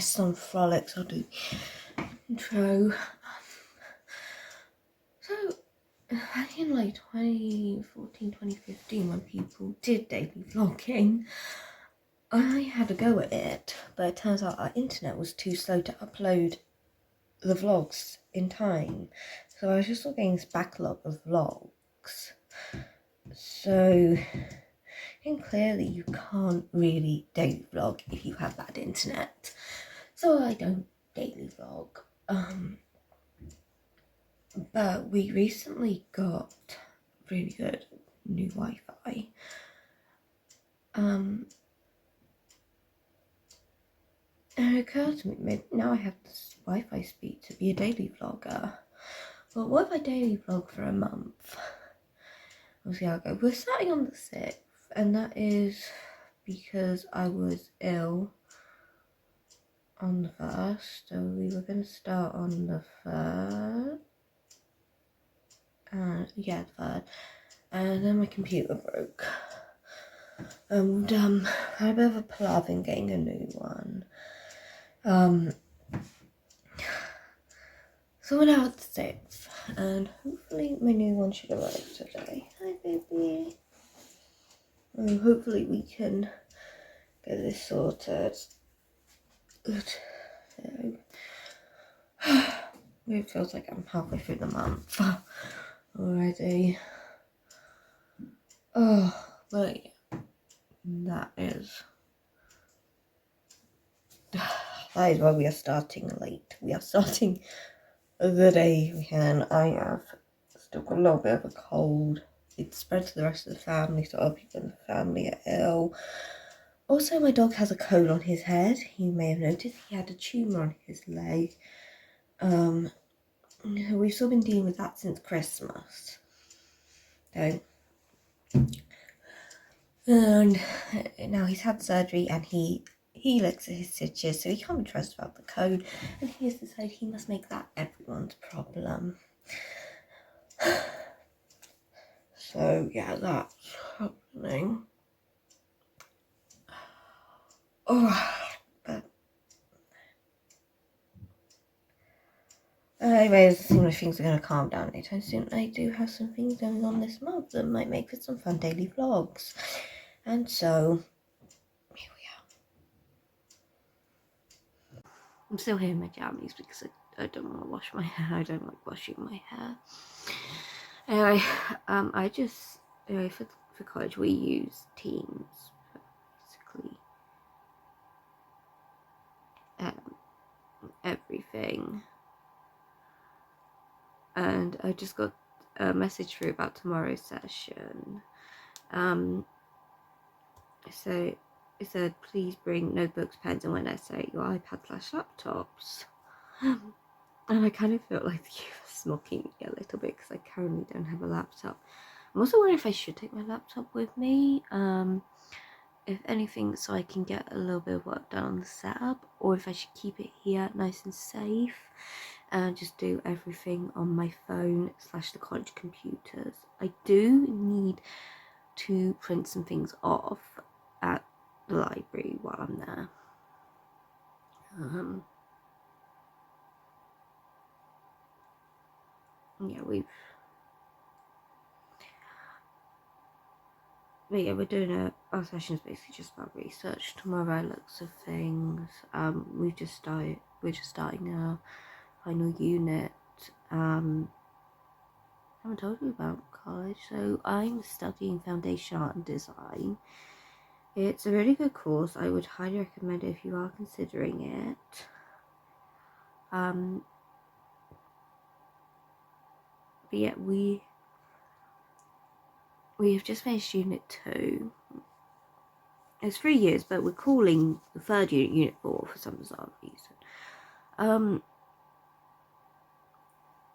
guests on Frolics. I'll do intro. So back in like 2014, 2015, when people did daily vlogging, I had a go at it, but it turns out our internet was too slow to upload the vlogs in time. So I was just looking at this backlog of vlogs. So and clearly you can't really daily vlog if you have bad internet. So I don't daily vlog. But we recently got really good new Wi-Fi. And it occurred to me, maybe now I have this Wi-Fi speed to be a daily vlogger. But what if I daily vlog for a month? We'll see how it goes. We're starting on the 6th, and that is because I was ill on the 1st. So we were going to start on the 3rd. Yeah, the 3rd. And then my computer broke. And I had a bit of a palaver in getting a new one. So we're now at the 6th, and hopefully my new one should arrive today. Hi, baby. Hopefully we can get this sorted. Good. So, it feels like I'm halfway through the month already. Oh, but yeah, that is why we are starting late. We are starting the day we can. I have still got a little bit of a cold. It's spread to the rest of the family, so other people in the family are ill. Also, my dog has a cold on his head. You may have noticed he had a tumour on his leg. We've still been dealing with that since Christmas. So, and now he's had surgery and he looks at his stitches, so he can't be trusted about the cold. And he has decided he must make that everyone's problem. So yeah, that's happening. Oh, but anyways, it seems like things are going to calm down anytime soon. I do have some things going on this month that might make for some fun daily vlogs. And so, here we are. I'm still here in my jammies because I don't want to wash my hair. I don't like washing my hair. Anyway, for college we use Teams for basically everything. And I just got a message through about tomorrow's session. So it said, please bring notebooks, pens, and when I say your iPad/laptops. And I kind of felt like the universe mocking me a little bit because I currently don't have a laptop. I'm also wondering if I should take my laptop with me, if anything, so I can get a little bit of work done on the setup, or if I should keep it here nice and safe and just do everything on my phone / the college computers. I do need to print some things off at the library while I'm there. Yeah, we're doing our session's basically just about research. Tomorrow, lots of things. We're just starting our final unit. I haven't told you about college, so I'm studying foundation art and design. It's a really good course. I would highly recommend it if you are considering it. But yeah, we have just finished unit 2. It's 3 years, but we're calling the 3rd unit 4 for some bizarre reason.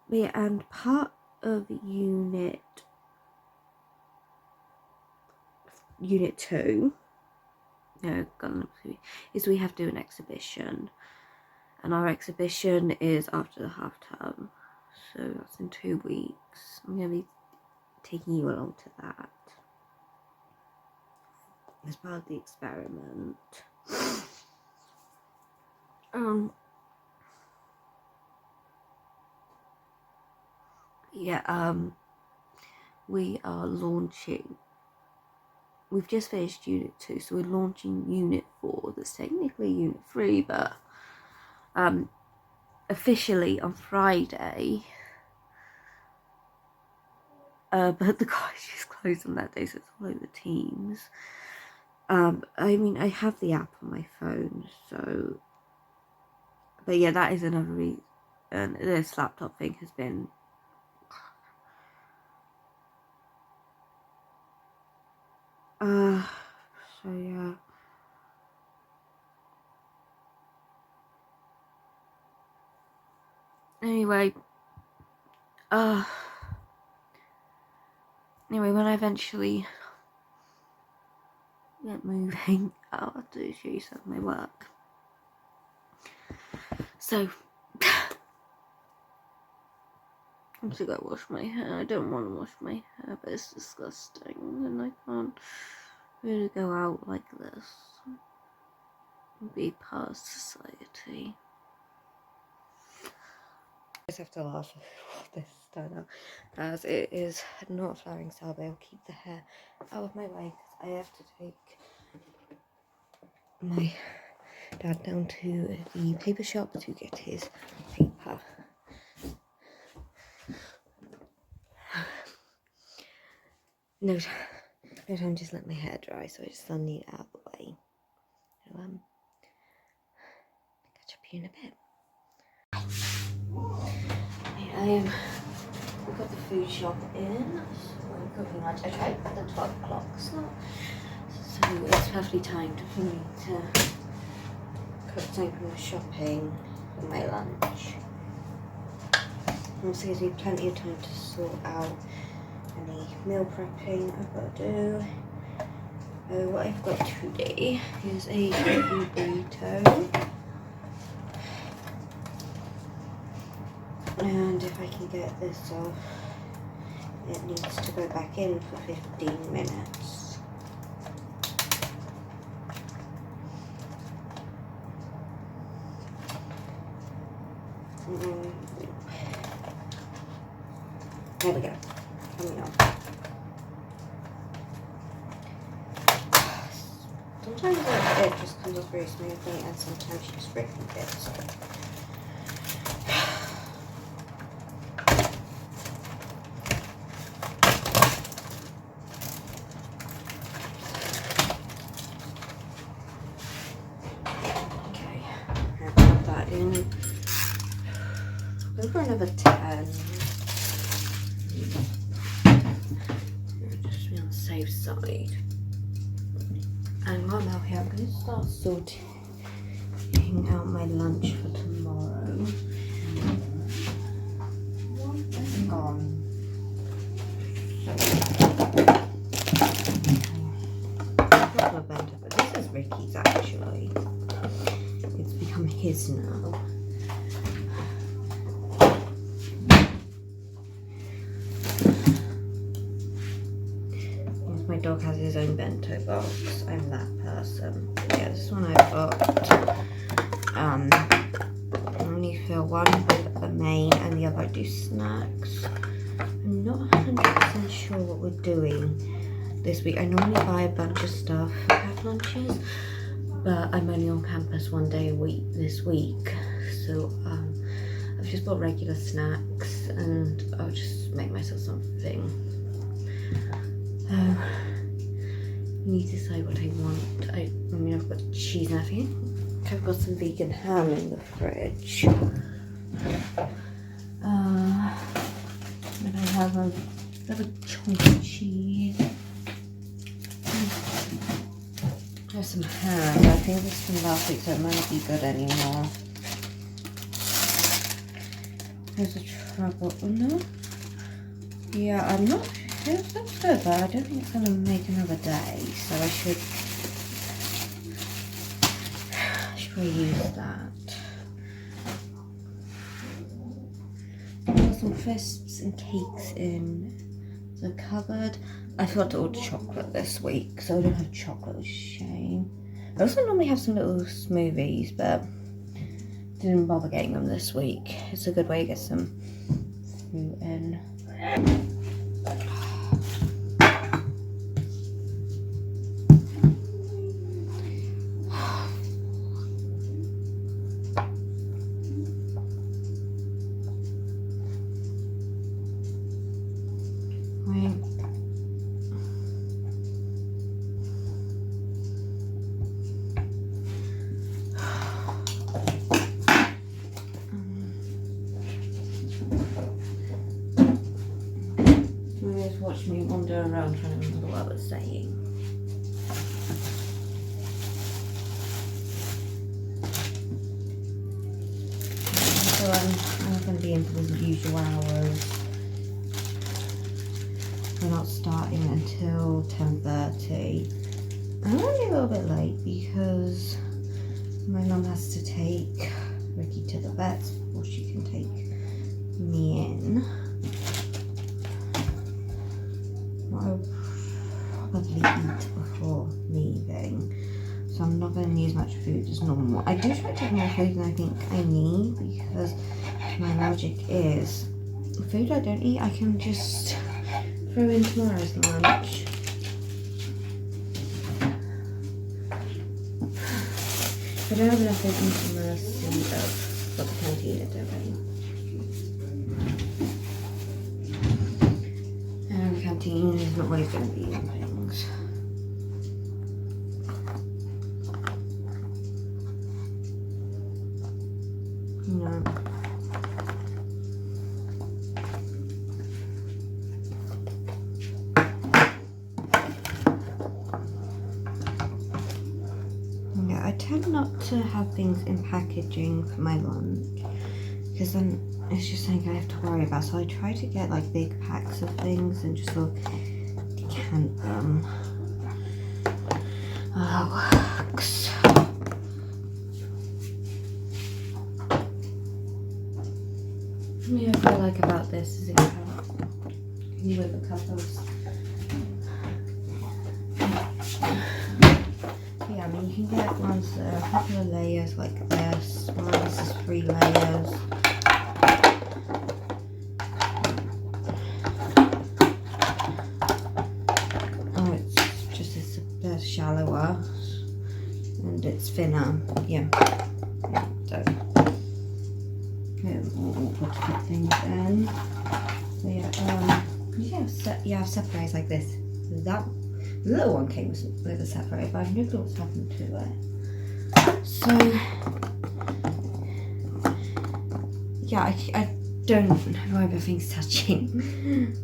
But yeah, and part of unit 2, is we have to do an exhibition, and our exhibition is after the half term, so that's in 2 weeks. I'm going to be taking you along to that as part of the experiment. Yeah, we are launching. We've just finished Unit 2, so we're launching Unit 4. That's technically Unit 3, but officially on Friday. But the college is closed on that day, so it's all over Teams. I mean, I have the app on my phone, so. But yeah, that is another reason. And this laptop thing has been. So yeah. Anyway, when I eventually get moving, I'll have to show you some of my work. So, I'm just gonna wash my hair. I don't want to wash my hair, but it's disgusting, and I can't really go out like this and be part of society. I just have to laugh at this turned out, as it is not a flowering style, but I'll keep the hair out of my way because I have to take my dad down to the paper shop to get his paper. No time, just let my hair dry, so I just need it out of the way. So, catch up you in a bit. We've got the food shop in, so we're cooking lunch. I tried at the 12 o'clock slot, so it's perfectly timed for me to cook something from the shopping for my lunch. Also gives me plenty of time to sort out any meal prepping I've got to do. What I've got today is a chicken burrito. And if I can get this off, it needs to go back in for 15 minutes. There we go. Coming on. Sometimes it just comes off very smoothly, and sometimes you just break the bits. Go for another 10. Just be on the safe side. And while I'm out here, I'm going to start sorting out my lunch for tomorrow. One gone. Not Lavender, but this is Ricky's actually. It's become his now. My dog has his own bento box. I'm that person. Yeah, this one I've got. I only fill one with a main and the other I do snacks. I'm not 100% sure what we're doing this week. I normally buy a bunch of stuff for have lunches, but I'm only on campus one day a week this week. So I've just bought regular snacks and I'll just make myself something. I need to decide what I want. I mean, I've got cheese and everything. I've got some vegan ham in the fridge. And I have a chunky cheese. I have some ham. I think this is from last week, so it might not be good anymore. There's a trouble. Oh, no? Yeah, I'm not. It looks good, but I don't think it's going to make another day, so I should probably use that. I've got some crisps and cakes in the cupboard. I forgot to order chocolate this week, so I don't have chocolate, which is a shame. I also normally have some little smoothies, but didn't bother getting them this week. It's a good way to get some fruit in. Watch me wander around trying to remember what I was saying. So I'm going to be in for the usual hours. We're not starting until 10:30. I'm going to be a little bit late because my mum has to take Ricky to the vet before she can take me in. I'll probably eat before leaving, so I'm not going to use much food as normal. I do try to take more food than I think I need because my logic is food I don't eat I can just throw in tomorrow's lunch. If I don't have enough food in tomorrow's I've got the canteen at doing. Canteen is not always going to be in things. No. Yeah, I tend not to have things in packaging for my lunch because then it's just something I have to worry about. So I try to get like big packs of things and just sort of decant them. Oh, works. What I like about this is it comes with a couple of. Yeah, I mean you can get ones that are a couple of layers like this. This is 3 layers. Shallower and it's thinner, yeah. So we'll put things in. So I've separates like this. That little one came with a separate, but I've no clue what's happened to it. So yeah, I don't know why everything's touching.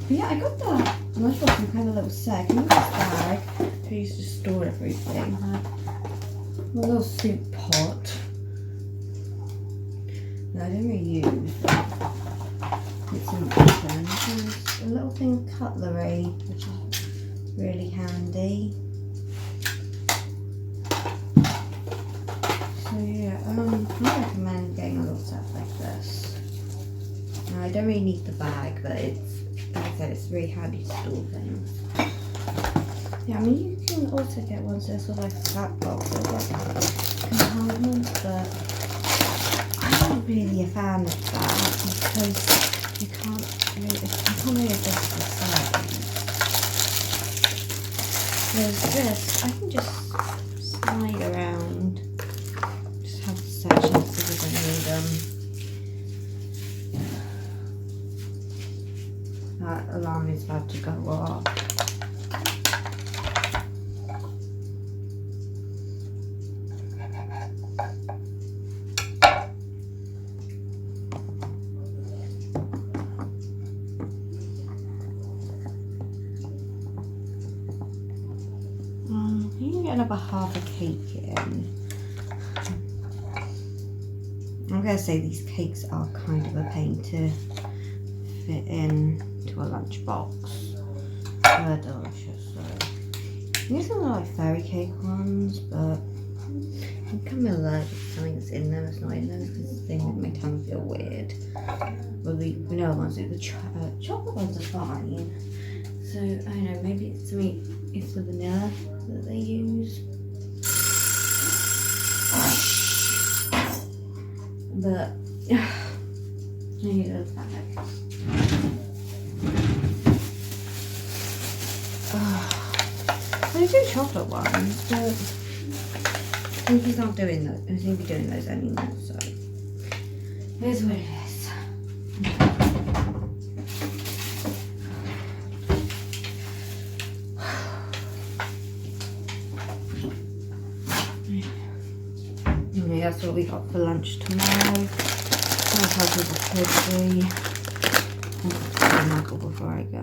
Yeah, I got that lunchbox in kind of a little set. I can use this bag to use to store everything. My little soup pot. No, I don't really use it. It's an open. There's a little thing of cutlery, which is really handy. So yeah, I recommend getting a little set like this. Now, I don't really need the bag, but it's, like I said, it's really handy to store things. Yeah, I mean, you can also get ones that are sort of like flat boxes, like compartments, but I'm not really a fan of that because you can't really adjust the size. Whereas this, I can just slide around, just have the sections if I need them. That alarm is about to go off. You can get another half a cake in. I'm going to say these cakes are kind of a pain to fit in to a lunchbox. They're delicious. So these are like fairy cake ones, but I'm kind of allergic to something that's in them that's not in them because they make my tongue feel weird. Well, the vanilla ones do. The chocolate ones are fine. So I don't know. Maybe it's the vanilla that they use. But I need a bag. I do chocolate ones, but I think he's not doing those. I think he's doing those anymore, so here's what it is. Okay, that's what we got for lunch tomorrow. I'll tell people could be. I'll Michael before I go.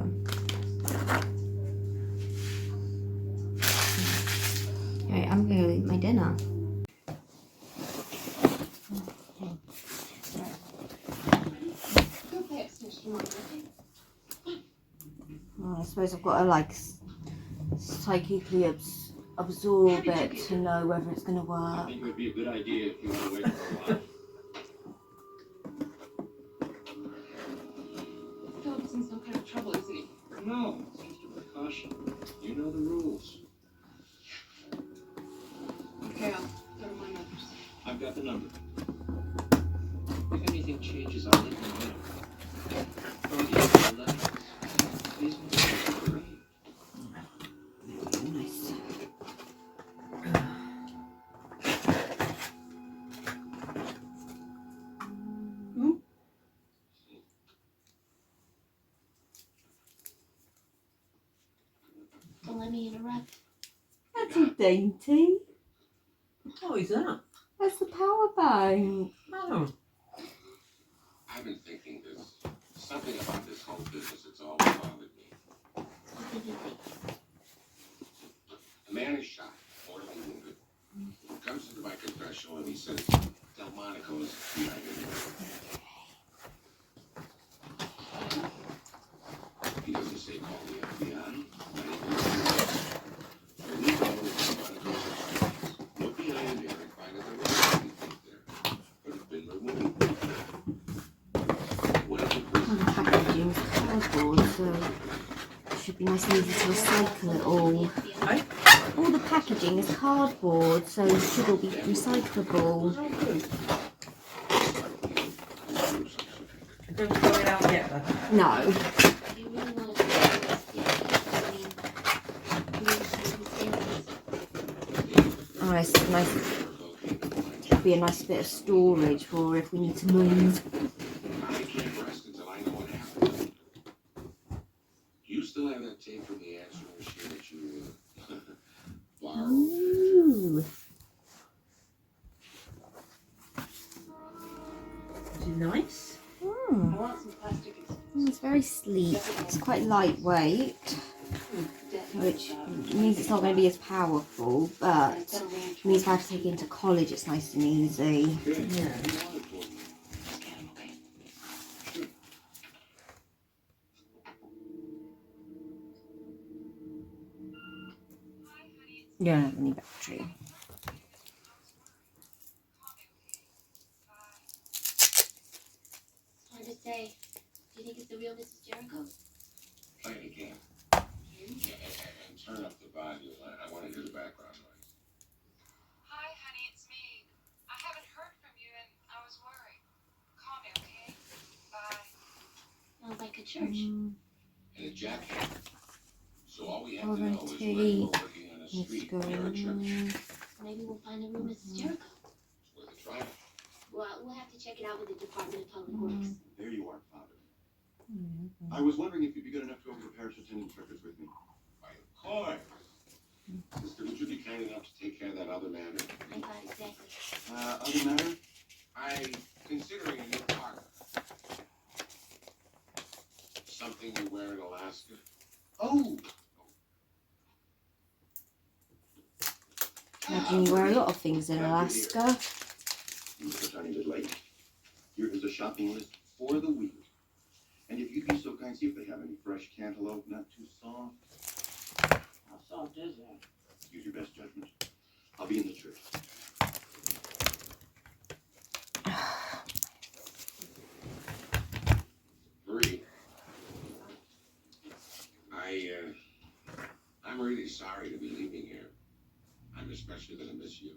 Okay, I'm going to eat my dinner. Well, I suppose I've got to like psychically absorb it to know whether it's going to work. I think it would be a good idea if you went away for a while. Philip's in some kind of trouble, isn't he? No, it's just a precaution. You know the rules. Okay, I'll go to my mother's. I've got the number. If anything changes, I'll let you know. Oh, yeah, I'll let you. Please, great. Nice. Don't let me interrupt. That's a dainty. Oh, is that? That's the power bank. Oh. I've been thinking there's something about this whole business that's always bothered me. A man is shot, mortally wounded. He comes into my confessional and he says Delmonico is behind it. He doesn't say call the FBI. Not even the we know that Delmonico's a look behind there and find that there was anything there. But it's been removed. What if it was The packaging is cardboard, so it should be nice and easy to recycle it all. Right? All the packaging is cardboard, so it should all be recyclable. Don't throw it out yet, though. No. Do you really want to do this? Oh, it's nice. It'll be a nice bit of storage for if we need to move. I can't rest until I know what happened. You still have that tape from the answering machine that you borrowed? Ooh. Is it nice? I want some plastic. It's very sleek. It's quite lightweight, which means it's not going to be as powerful, but it means if I have to take it into college, it's nice and easy. Yeah. You don't have any battery. Hard to say. Do you think it's the real Mrs. Jericho? Play it again. And turn up the volume. I want to hear the background noise. Hi, honey, it's me. I haven't heard from you and I was worried. Call me, okay? Bye. Sounds like a church. And a jackhammer. So all we have to Orange know is tea. when we're working on a Let's street go near a church. in. Maybe we'll find the real Mrs. Jericho. It's worth a try. Well, we'll have to check it out with the Department of Public Works. There you are, Father. I was wondering if you'd be good enough to go over the parish attendance records with me. Why, of course. Sister, would you be kind enough to take care of that other matter? I got exactly. Other matter? I'm considering a new partner. Something you wear in Alaska. Oh! Imagine you wear a lot of things in Alaska. You were a tiny bit late. Here is a shopping list for the week. And if you'd be so kind, see if they have any fresh cantaloupe, not too soft. How soft is that? Use your best judgment. I'll be in the church. Marie, I'm really sorry to be leaving here. I'm especially gonna miss you.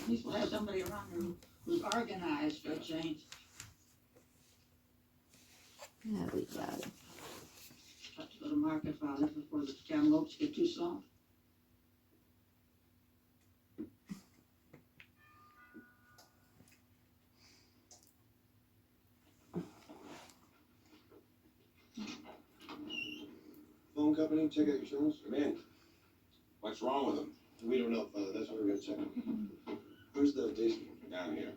At least we'll have somebody around here who's organized for a change. There we go. Have to go to market, Father, before the cantaloupes get too soft. Phone company, check out your shingles. Come in. What's wrong with them? We don't know, Father. That's what we're gonna check. Where's the Daisy? Down here.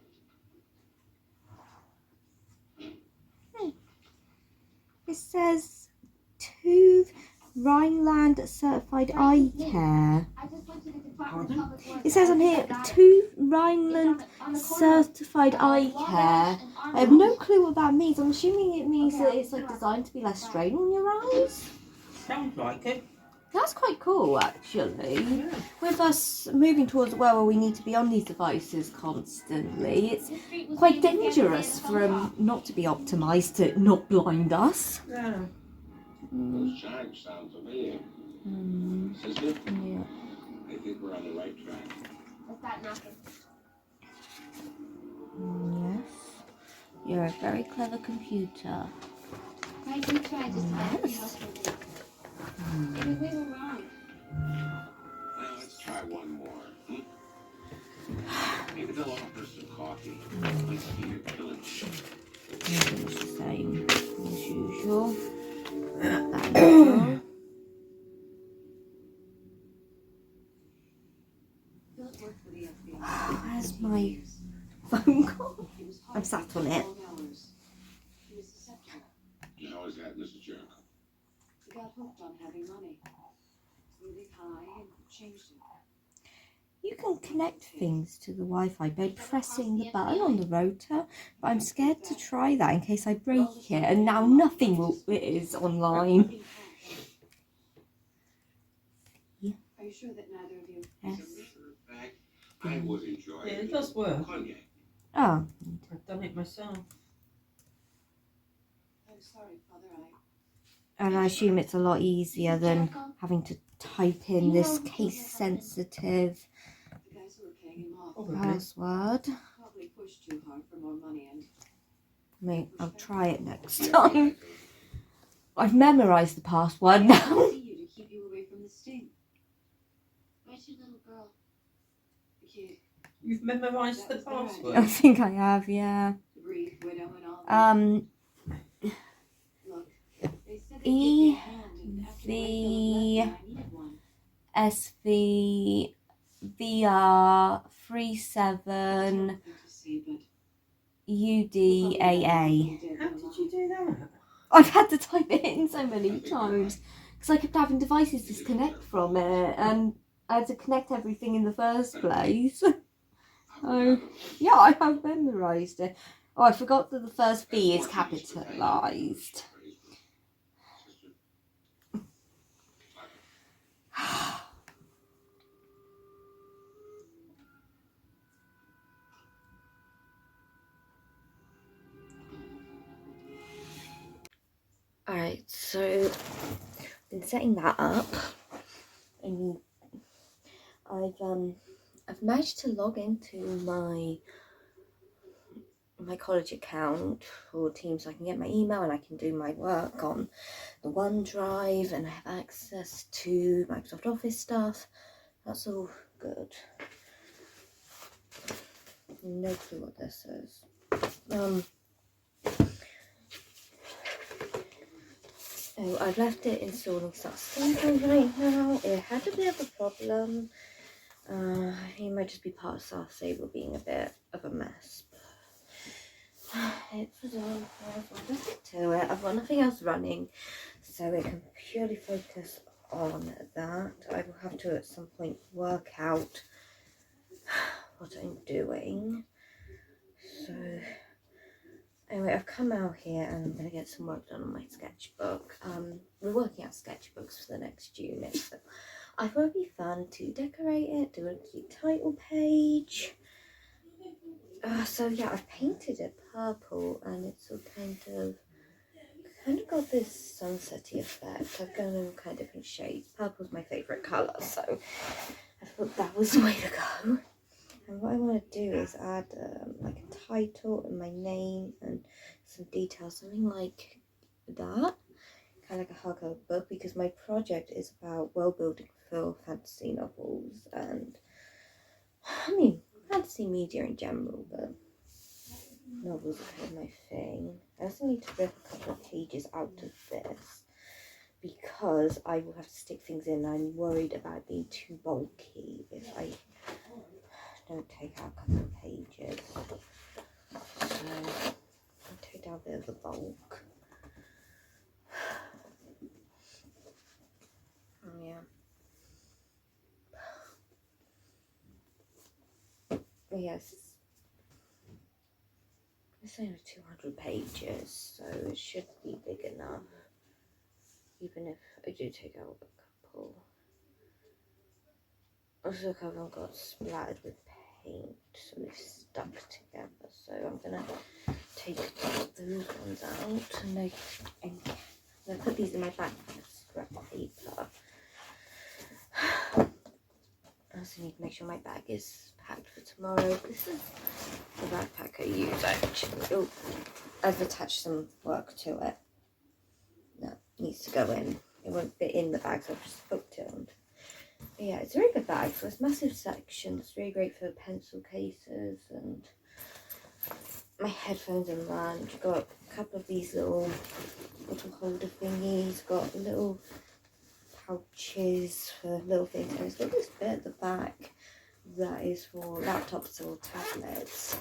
It says to Rhineland Certified Eye Care. I just went to the Department of Public Works. It says on here to Rhineland Certified Eye Care. I have no clue what that means. I'm assuming it means that it's like designed to be less strain on your eyes. Sounds like it. That's quite cool, actually. Yeah. With us moving towards a world where we need to be on these devices constantly, it's quite dangerous for them not to be optimised to not blind us. Yeah. Those chimes sound familiar. Sister, Yeah. I think we're on the right track. What's that knocking? Yes. You're a very clever computer. Right, we tried just about every house we did. Maybe we were wrong. Well, let's try one more. Maybe they'll offer some coffee. Let's see your killing. It's the same as usual. That usual. Where's my phone call? I'm sat on it. How is that, Mrs. Jericho? He got hooked on having money. Really high and changed him. You can connect things to the Wi-Fi by pressing the button on the rotor, but I'm scared to try that in case I break it, and now nothing is online. Are you sure that neither of you? As Yes. a matter of fact, I would enjoy Yeah, a it does work. cognac. Oh, I've done it myself. I'm sorry, Father. and I assume it's a lot easier than having to type in this case-sensitive The guys who were paying him off Probably. password. probably pushed too hard for more money, and I'll try it next time. I've memorised the password now. see you to keep you away from the sting. Where's your little girl? The kid, You've memorised the That was their I password. think I have, yeah. the brief widow, and all that. Look, they said they'd give me a hand, and after the E, left me, I needed one. SV VR 37 Nothing to see, but UDAA. How did you do that? I've had to type it in so many times because I kept having devices disconnect from it, and I had to connect everything in the first place. Oh, yeah, I have memorised it. Oh, I forgot that the first V is capitalised. Alright, so I've been setting that up, and I've managed to log into my college account for Teams, so I can get my email and I can do my work on the OneDrive, and I have access to Microsoft Office stuff. That's all good. No clue what this is. So I've left it installing stuff stable right now. It had a bit of a problem. It might just be part of South Stable being a bit of a mess. But it's resolved. I'll just get to it. I've got nothing else running, so it can purely focus on that. I will have to at some point work out what I'm doing. So anyway, I've come out here and I'm going to get some work done on my sketchbook. We're working out sketchbooks for the next unit, so I thought it'd be fun to decorate it, do a cute title page. So yeah, I've painted it purple, and it's all kind of got this sunsetty effect. I've gone in kind of different shades. Purple's my favourite colour, so I thought that was the way to go. And what I want to do is add like a title and my name and some details, something like that, kind of like a hardcover book, because my project is about world building for fantasy novels and I mean fantasy media in general, but novels are kind of my thing. I also need to rip a couple of pages out of this because I will have to stick things in. I'm worried about being too bulky if I don't take out a couple of pages. So I'll take down a bit of the bulk. Oh yeah. But yes, it's only 200 pages, so it should be big enough. Even if I do take out a couple. Also, look, I've got splattered with paint, so they've stuck together. So I'm gonna take those ones out and I'm gonna put these in my bag with scrap paper. I also need to make sure my bag is packed for tomorrow. This is the backpack I use actually. Oh, I've attached some work to it. That needs to go in. It won't fit in the bag, so I've just hooked it on. But yeah, it's a very good bag. So it's massive section. It's really great for pencil cases and my headphones and lunch. Got a couple of these little holder thingies. Got little pouches for little things. And it's got this bit at the back that is for laptops or tablets.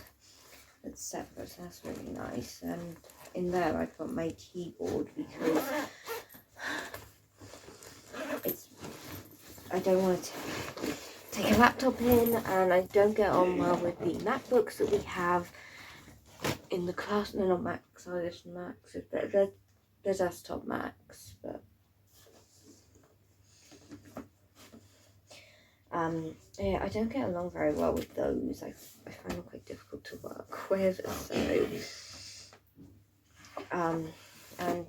It's separate, so that's really nice. And in there I've got my keyboard because I don't want to take a laptop in, and I don't get on well with the MacBooks that we have in the class. No, not Macs, sorry, there's Macs. They're desktop Macs, but yeah, I don't get along very well with those. I find them quite difficult to work with. So and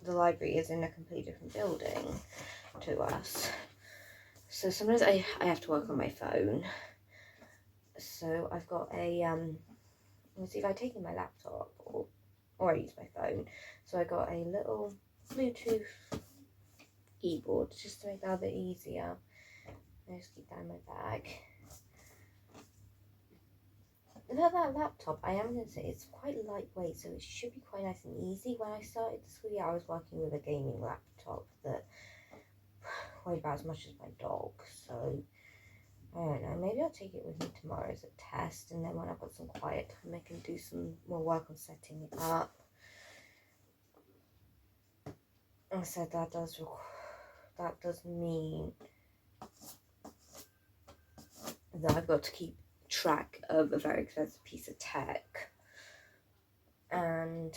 the library is in a completely different building to us. So sometimes I have to work on my phone. So I've got a let me see if I take in my laptop or I use my phone. So I got a little Bluetooth keyboard just to make that a bit easier. I just keep that in my bag. About that laptop, I am going to say it's quite lightweight, so it should be quite nice and easy. When I started the school year, I was working with a gaming laptop that weighed about as much as my dog, so I don't know, maybe I'll take it with me tomorrow as a test, and then when I've got some quiet time I can do some more work on setting it up. I said that does mean that I've got to keep track of a very expensive piece of tech, and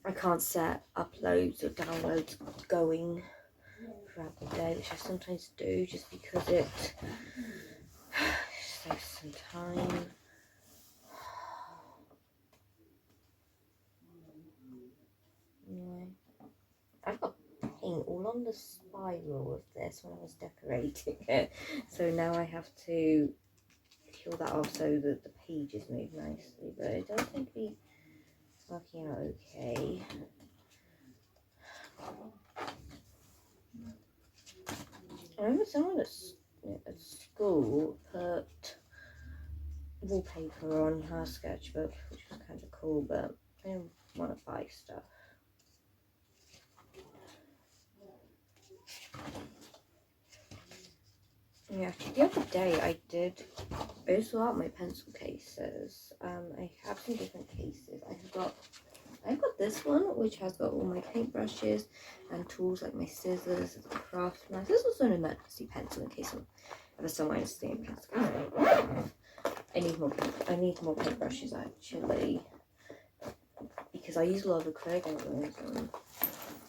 I can't set uploads or downloads going throughout the day, which I sometimes do just because it saves some time. Anyway, I've got paint all on the spiral of this when I was decorating it, so now I have to peel that off so that the pages move nicely, but it does seem to be working out okay. I remember someone at school put wallpaper on her sketchbook, which was kind of cool, but I didn't want to buy stuff. Yeah, the other day I did sort out my pencil cases. I have some different cases. I've got this one, which has got all my paintbrushes and tools like my scissors, a craft knife. This is also an emergency pencil in case I'm ever somewhere in a stain pencil. I need more paintbrushes actually, because I use a lot of acrylic and I'm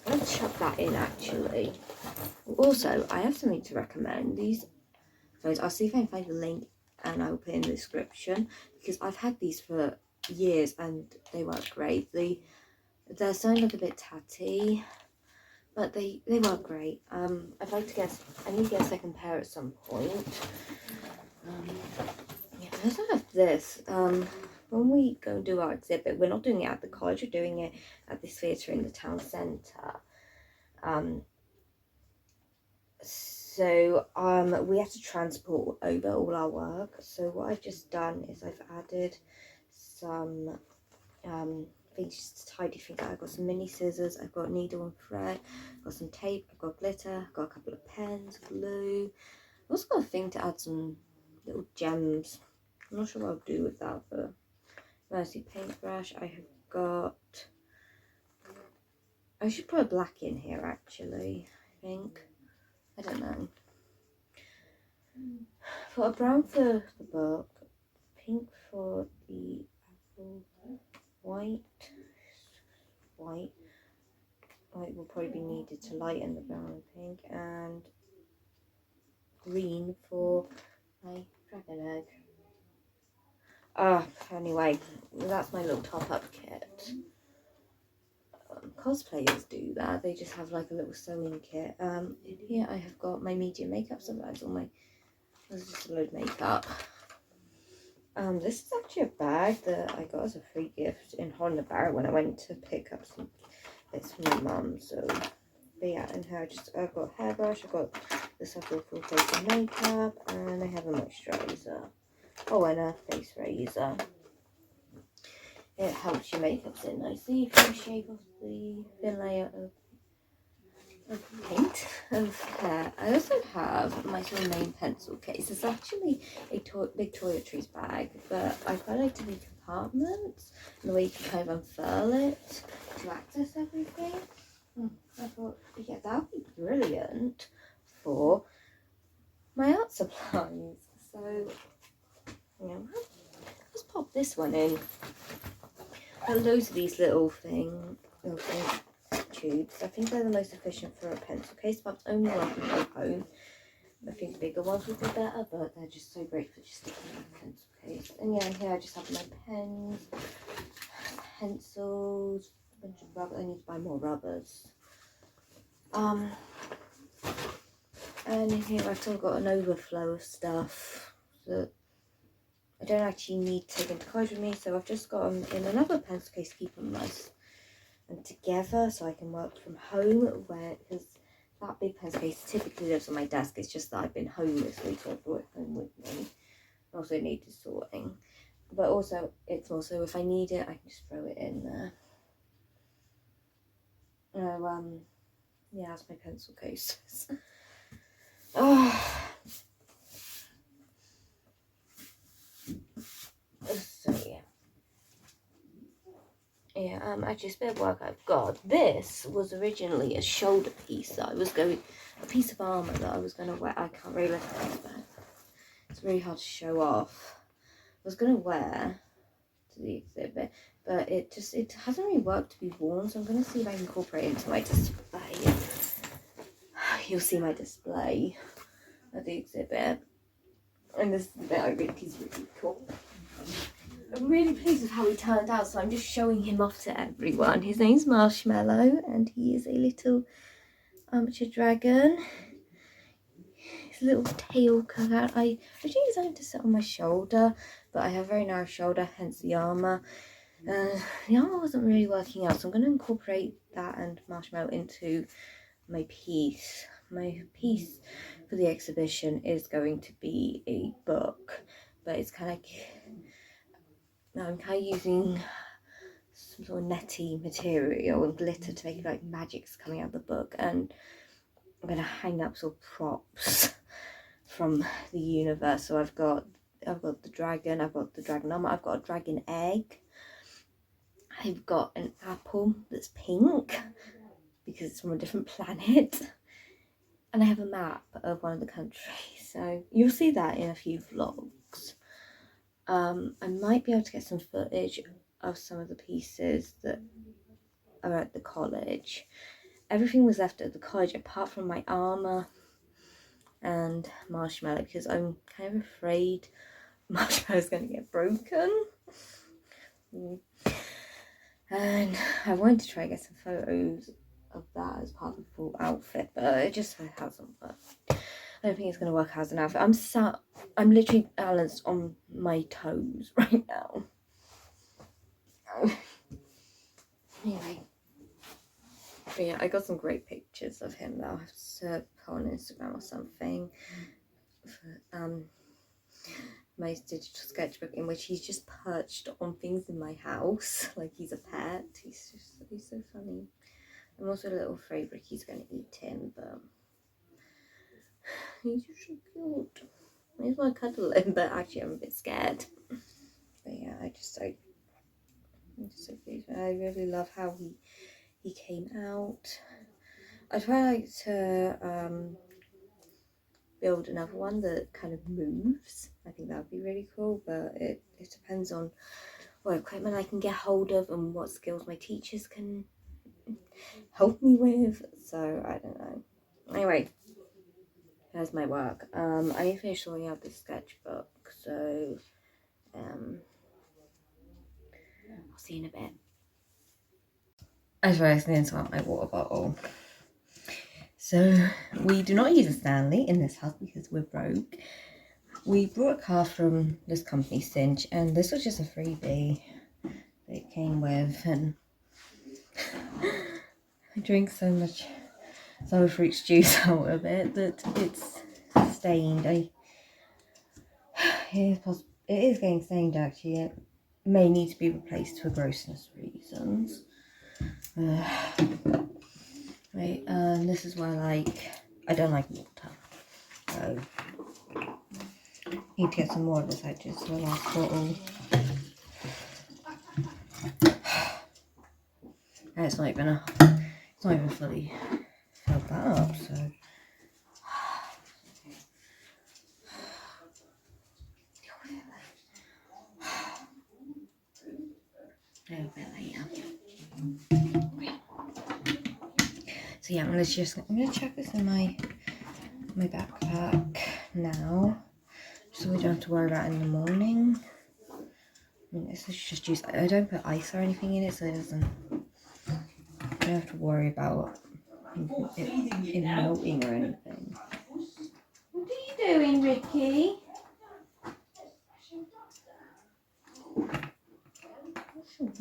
gonna chuck that in actually. Also, I have something to recommend. These phones, I'll see if I can find a link and I will put in the description, because I've had these for years and they work great. They're starting to look a bit tatty, but they work great. I'd like to get, I need to get a second pair at some point. Yeah, I also have this. When we go and do our exhibit, we're not doing it at the college, we're doing it at this theatre in the town centre. So we have to transport over all our work. So what I've just done is I've added some things just to tidy things out. I've got some mini scissors, I've got needle and thread, I've got some tape, I've got glitter, I've got a couple of pens, glue. I've also got a thing to add some little gems. I'm not sure what I'll do with that, but mostly paintbrush. I have got, I should put a black in here actually, I think. I don't know. Put a brown for the book, pink for the apple, white will probably be needed to lighten the brown and pink, and green for my dragon egg. Anyway, that's my little top-up kit. Cosplayers do that, they just have like a little sewing kit. In here I have got my medium makeup, so that's all my, there's just a load of makeup. This is actually a bag that I got as a free gift in Holland and Barrett when I went to pick up some bits from my mum. So, but yeah, in here I've got a hairbrush, I've got this full face of makeup, and I have a moisturiser. Oh, and a face razor. It helps your makeup sit nicely if you shave off the thin layer of paint of hair. I also have my sort of main pencil case. It's actually a big toiletries bag, but I quite like to make compartments and the way you can kind of unfurl it to access everything. I thought, yeah, that would be brilliant for my art supplies. So, yeah, let's pop this one in. Got loads of these little things tubes. I think they're the most efficient for a pencil case, but only one can go home. I think bigger ones would be better, but they're just so great for just sticking in a pencil case. And yeah, here I just have my pens, pencils, a bunch of rubber. I need to buy more rubbers. And in here I've still got an overflow of stuff that I don't actually need to take into college with me, so I've just got them in another pencil case to keep them nice and together so I can work from home, because that big pencil case typically lives on my desk. It's just that I've been home this week, so I brought it home with me. I also needed sorting, but also it's also, if I need it, I can just throw it in there. Yeah, that's my pencil case. So yeah, actually, it's a bit of work I've got. This was originally a shoulder piece that I was going, a piece of armour that I was going to wear. I can't really lift this back. It's really hard to show off. I was going to wear to the exhibit, but it hasn't really worked to be worn, so I'm going to see if I can incorporate it into my display. You'll see my display at the exhibit, and this is the bit I think is really cool. I'm really pleased with how he turned out, so I'm just showing him off to everyone. His name's Marshmallow, and he is a little amateur dragon. His little tail cut out. I originally designed to sit on my shoulder, but I have a very narrow shoulder, hence the armour. The armour wasn't really working out, so I'm going to incorporate that and Marshmallow into my piece. My piece for the exhibition is going to be a book, but it's kind of now I'm kind of using some sort of netty material and glitter to make it like magic's coming out of the book, and I'm going to hang up sort of props from the universe. So I've got the dragon, I've got the dragon armor, I've got a dragon egg, I've got an apple that's pink because it's from a different planet, and I have a map of one of the countries. So you'll see that in a few vlogs. I might be able to get some footage of some of the pieces that are at the college. Everything was left at the college apart from my armour and Marshmallow, because I'm kind of afraid Marshmallow's going to get broken. And I wanted to try and get some photos of that as part of the full outfit, but it just hasn't worked. I don't think it's going to work as an outfit. I'm literally balanced on my toes right now. Anyway. But yeah, I got some great pictures of him that I'll have to put on Instagram or something. For, my digital sketchbook, in which he's just perched on things in my house like he's a pet. He's so funny. I'm also a little afraid Ricky's going to eat him, but he's just so cute. I just want to cuddle him, but actually I'm a bit scared. But yeah, I'm just so pleased. I really love how he came out. I'd probably like to build another one that kind of moves. I think that would be really cool, but it depends on what equipment I can get hold of and what skills my teachers can help me with, so I don't know. Anyway, there's my work. I need to finish sorting out this sketchbook, so I'll see you in a bit. I realised I didn't sort my water bottle. So we do not use a Stanley in this house because we're broke. We brought a car from this company, Cinch, and this was just a freebie that it came with, and I drink so much sour fruit juice out of it that it's stained. It is getting stained actually. It may need to be replaced for grossness reasons. Right, this is why I don't like water. So need to get some more of this out, just the last bottle. And it's not even fully filled that up, so a little bit later. So yeah, I'm gonna check this in my backpack now, so we don't have to worry about it in the morning. I mean, this is just juice. I don't put ice or anything in it, so I don't have to worry about it melting or anything. What are you doing, Ricky? I don't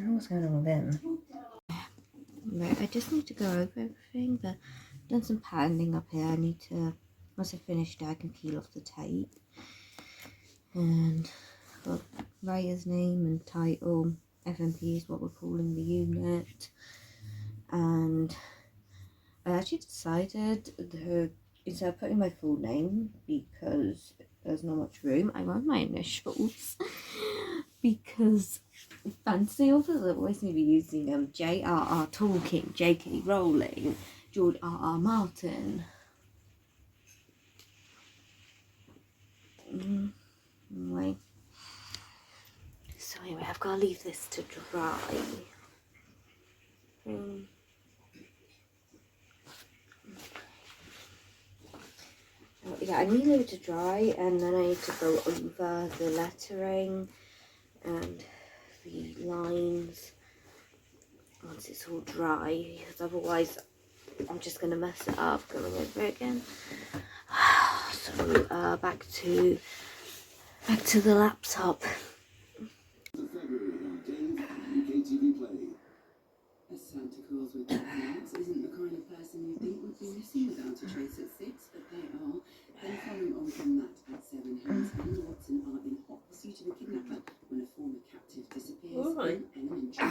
know what's going on with him. Right, I just need to go over everything, but I've done some patterning up here. Once I finish it, I can peel off the tape. And got writer's name and title. FMP is what we're calling the unit. And I actually decided instead of putting my full name, because there's not much room, I wrote my initials. Because fancy authors are always going to be using J.R.R. Tolkien, J.K. Rowling, George R.R. Martin. Anyway. So anyway, I've got to leave this to dry. Yeah, I need to leave it to dry, and then I need to go over the lettering and the lines once it's all dry, because otherwise I'm just going to mess it up going over it again. So back to the laptop. As Santa Claus with pronouns isn't the kind of person you think would be missing without a trace at 6, but they are. Then following on from that, at 7, Hans and Watson are in hot pursuit of a kidnapper when a former captive disappears in elementary.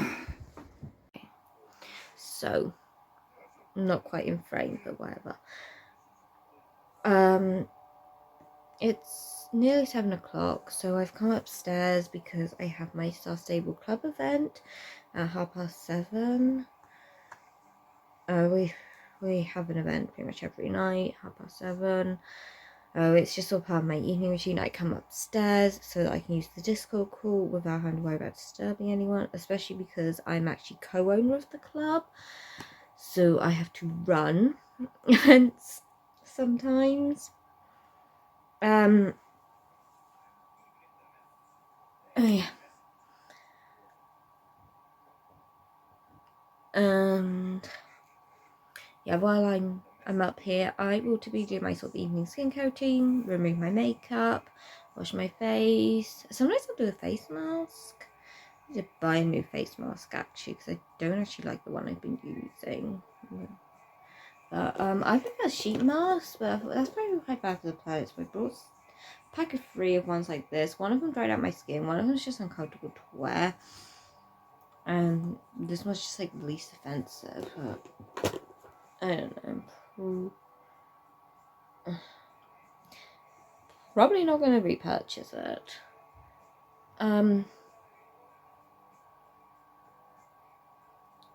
So, not quite in frame, but whatever. It's nearly 7 o'clock, so I've come upstairs because I have my Star Stable Club event at 7:30. We have an event pretty much every night, 7:30. It's just all part of my evening routine. I come upstairs so that I can use the Discord call without having to worry about disturbing anyone, especially because I'm actually co-owner of the club, so I have to run events sometimes. Oh yeah. And yeah, while I'm up here, I will to be doing my sort of evening skin coating, remove my makeup, wash my face. Sometimes I'll do a face mask. I need to buy a new face mask actually, because I don't actually like the one I've been using. But I prefer sheet masks, but I thought that's probably quite bad for the planet. So I brought a pack of 3 of ones like this. One of them dried out my skin, one of them is just uncomfortable to wear. And this one's just like least offensive. But I don't know. Probably not going to repurchase it.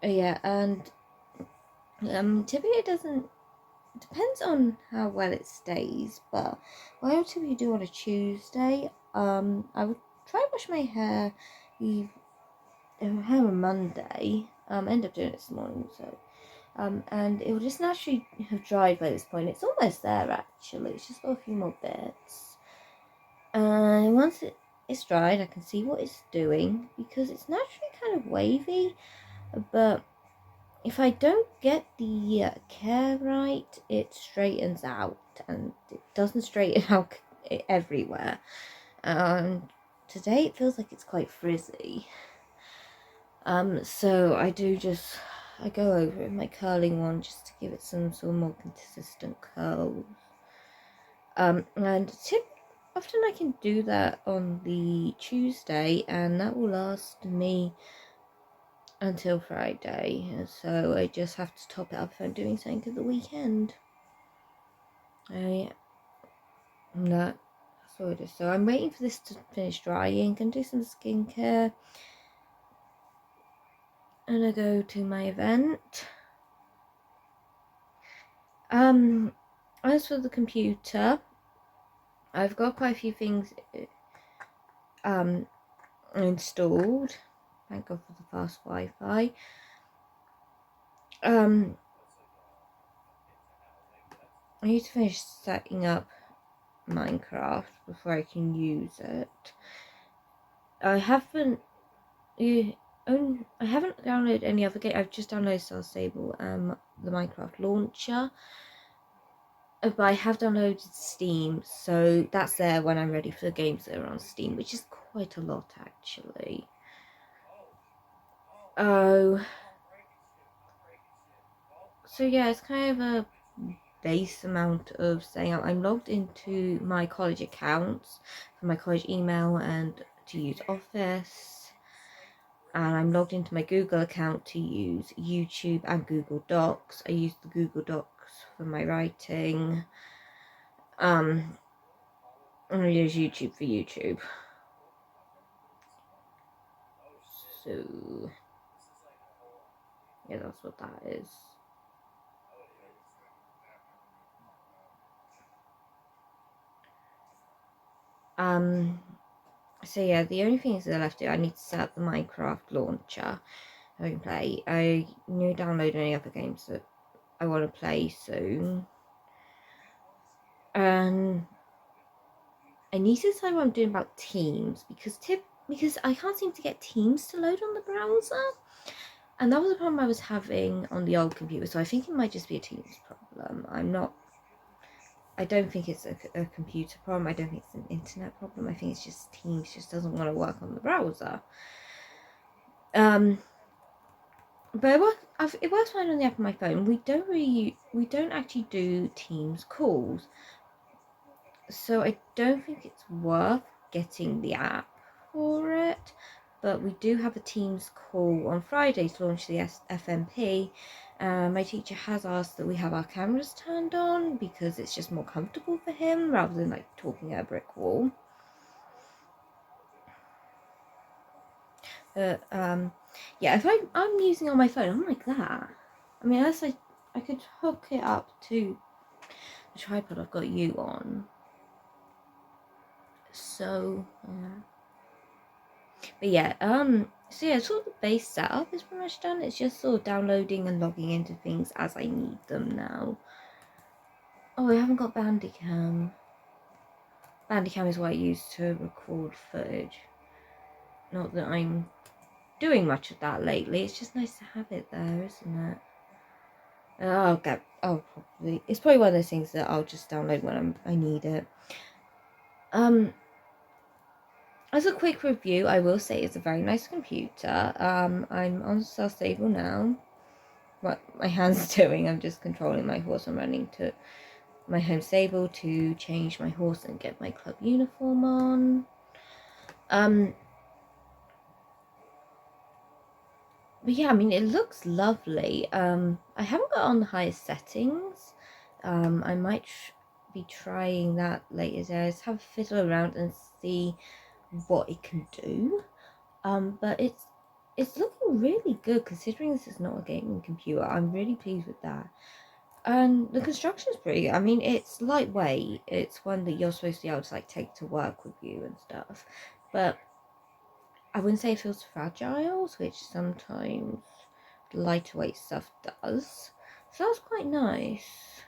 Yeah, and typically it doesn't. Depends on how well it stays, but what I would typically do on a Tuesday, I would try and wash my hair on Monday. End up doing it this morning, so and it will just naturally have dried by this point. It's almost there actually. It's just got a few more bits. And once it's dried, I can see what it's doing because it's naturally kind of wavy, but if I don't get the care right, it straightens out, and it doesn't straighten out everywhere. Today it feels like it's quite frizzy. So I go over it with my curling one just to give it some sort of more consistent curls. And often I can do that on the Tuesday, and that will last me until Friday, so I just have to top it up if I'm doing something at the weekend. That's all it is. So I'm waiting for this to finish drying, can do some skincare, and I go to my event. As for the computer, I've got quite a few things installed. Thank God for the fast Wi-Fi. I need to finish setting up Minecraft before I can use it. I haven't downloaded any other game. I've just downloaded Star Stable and the Minecraft launcher, but I have downloaded Steam, so that's there when I'm ready for the games that are on Steam, which is quite a lot actually. Oh, so yeah, it's kind of a base amount of setting up. I'm logged into my college accounts for my college email and to use Office, and I'm logged into my Google account to use YouTube and Google Docs. I use the Google Docs for my writing. I use YouTube for YouTube. So yeah, that's what that is. So yeah, the only things that I left to do, I need to set up the Minecraft launcher so I can play. I need to download any other games that I want to play soon. And I need to decide what I'm doing about Teams, because I can't seem to get Teams to load on the browser. And that was a problem I was having on the old computer, so I think it might just be a Teams problem. I don't think it's a computer problem. I don't think it's an internet problem. I think it's just Teams just doesn't want to work on the browser. But it works fine on the app on my phone. We don't actually do Teams calls, so I don't think it's worth getting the app for it. But we do have a Teams call on Friday to launch the FMP. My teacher has asked that we have our cameras turned on because it's just more comfortable for him rather than like talking at a brick wall. Yeah, if I'm using it on my phone, I'm like that. I mean, unless I could hook it up to the tripod I've got you on. So, but yeah, so yeah, sort of the base setup is pretty much done. It's just sort of downloading and logging into things as I need them now. Oh, I haven't got Bandicam. Bandicam is what I use to record footage. Not that I'm doing much of that lately. It's just nice to have it there, isn't it? It's probably one of those things that I'll just download when I need it. As a quick review, I will say it's a very nice computer. I'm on self stable now. What my hand's doing, I'm just controlling my horse. I'm running to my home stable to change my horse and get my club uniform on. But yeah, I mean, it looks lovely. I haven't got on the highest settings. I might be trying that later today. Just have a fiddle around and see what it can do. But it's looking really good considering this is not a gaming computer. I'm really pleased with that. And the construction's pretty good. I mean, it's lightweight. It's one that you're supposed to be able to like take to work with you and stuff. But I wouldn't say it feels fragile, which sometimes lighter weight stuff does. So that's quite nice.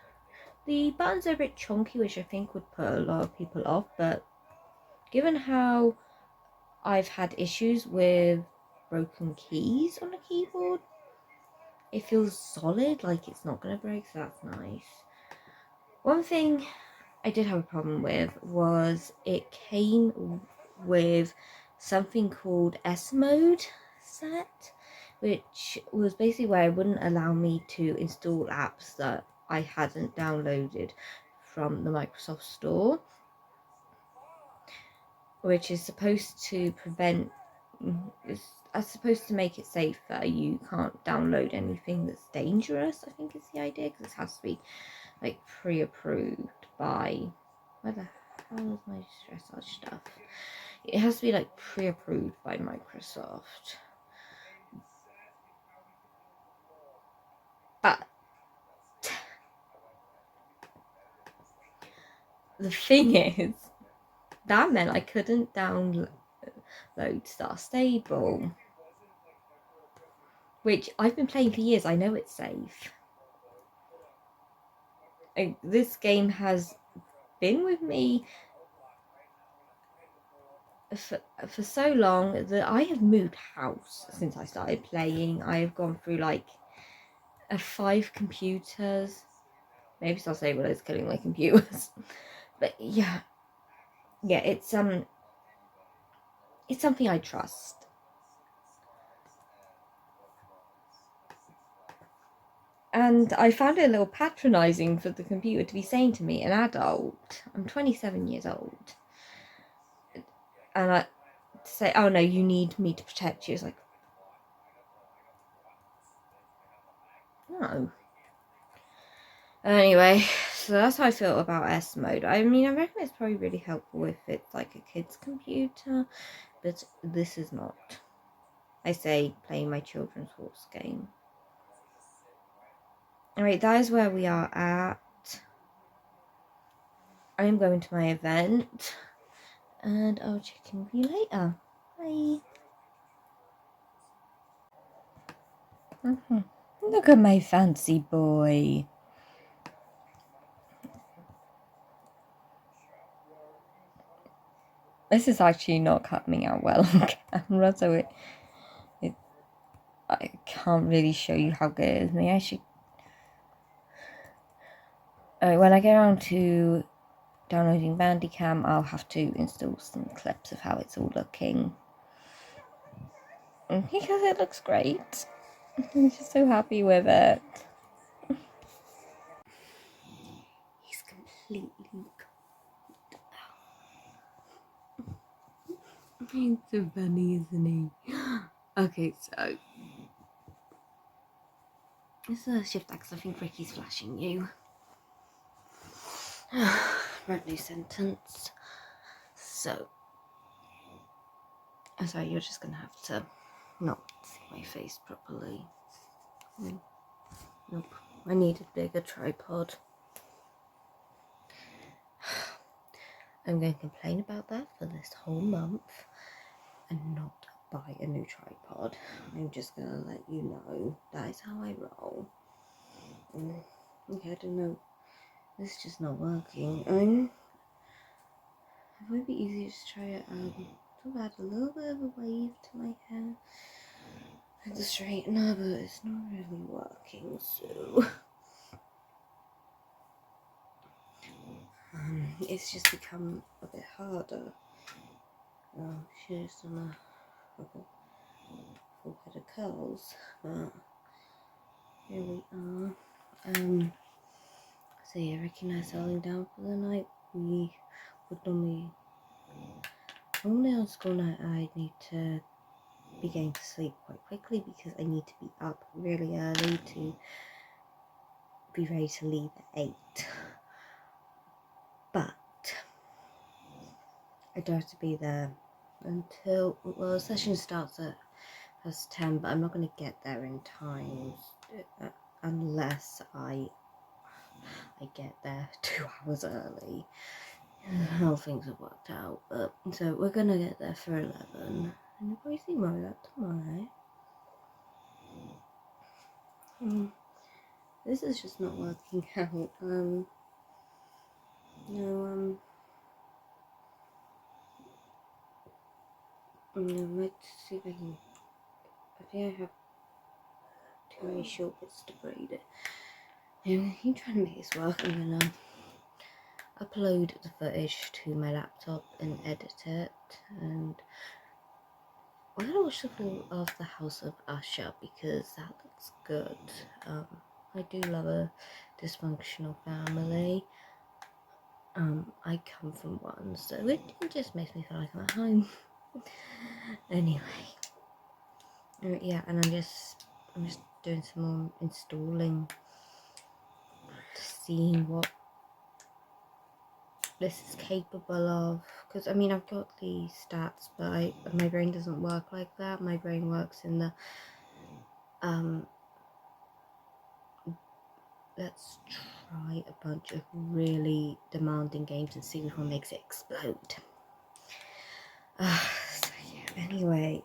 The buttons are a bit chunky, which I think would put a lot of people off, but given how I've had issues with broken keys on the keyboard, it feels solid, like it's not going to break, so that's nice. One thing I did have a problem with was it came with something called S mode set, which was basically where it wouldn't allow me to install apps that I hadn't downloaded from the Microsoft Store, which is supposed to prevent, it's supposed to make it safer. You can't download anything that's dangerous, I think is the idea, because it has to be like pre-approved by, where the hell is my dressage stuff? It has to be like pre-approved by Microsoft. But the thing is, that meant I couldn't download Star Stable, which I've been playing for years. I know it's safe. This game has been with me for so long that I have moved house since I started playing. I have gone through like 5 computers. Maybe Star Stable is killing my computers. But yeah, it's something I trust. And I found it a little patronizing for the computer to be saying to me, an adult, I'm 27 years old, and to say, oh no, you need me to protect you. It's like, no. Anyway, so that's how I feel about S mode. I mean, I reckon it's probably really helpful if it's like a kid's computer, but this is not. I say playing my children's horse game. Alright, that is where we are at. I am going to my event, and I'll check in with you later. Bye. Look at my fancy boy. This is actually not coming out well on camera, so I can't really show you how good it is. Maybe I should. When I get around to downloading Bandicam, I'll have to install some clips of how it's all looking. Because it looks great. I'm just so happy with it. He's completely he's so funny, isn't he? Okay, so this is a shift because I think Ricky's flashing you. Wrote new sentence. So, I'm sorry, you're just gonna have to not see my face properly. Nope, I need a bigger tripod. I'm going to complain about that for this whole month and not buy a new tripod. I'm just gonna let you know that is how I roll. Okay, I don't know. This is just not working. I mean, it would be easier to try it. To add a little bit of a wave to my hair. the straightener, but it's not really working, so it's just become a bit harder. She's done a full head of curls, but here we are. So yeah, Ricky and I are settling down for the night. We would normally on school night I need to be going to sleep quite quickly because I need to be up really early to be ready to leave at 8. But I don't have to be there until, well, session starts at 10, but I'm not going to get there in time unless I get there 2 hours early. How things have worked out, but so we're gonna get there for 11, and you'll probably see more of that tomorrow. This is just not working out. Let's see if I can. I think I have too many short bits to braid it. Anyway, I'm trying to make this work. I'm gonna upload the footage to my laptop and edit it, and we're gonna watch the full of the House of Usher because that looks good. I do love a dysfunctional family. I come from one, so it just makes me feel like I'm at home. Anyway, yeah, and I'm just doing some more installing, seeing what this is capable of. Because I mean, I've got the stats, but my brain doesn't work like that. My brain works in the let's try a bunch of really demanding games and see which one makes it explode. So yeah, anyway,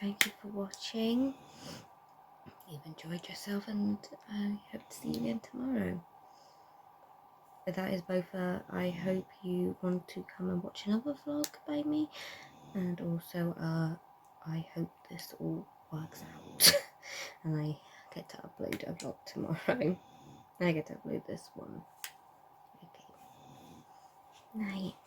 thank you for watching. You've enjoyed yourself, and I hope to see you again tomorrow. That is both I hope you want to come and watch another vlog by me, and also I hope this all works out and I get to upload a vlog tomorrow. I get to upload this one. Okay. Night.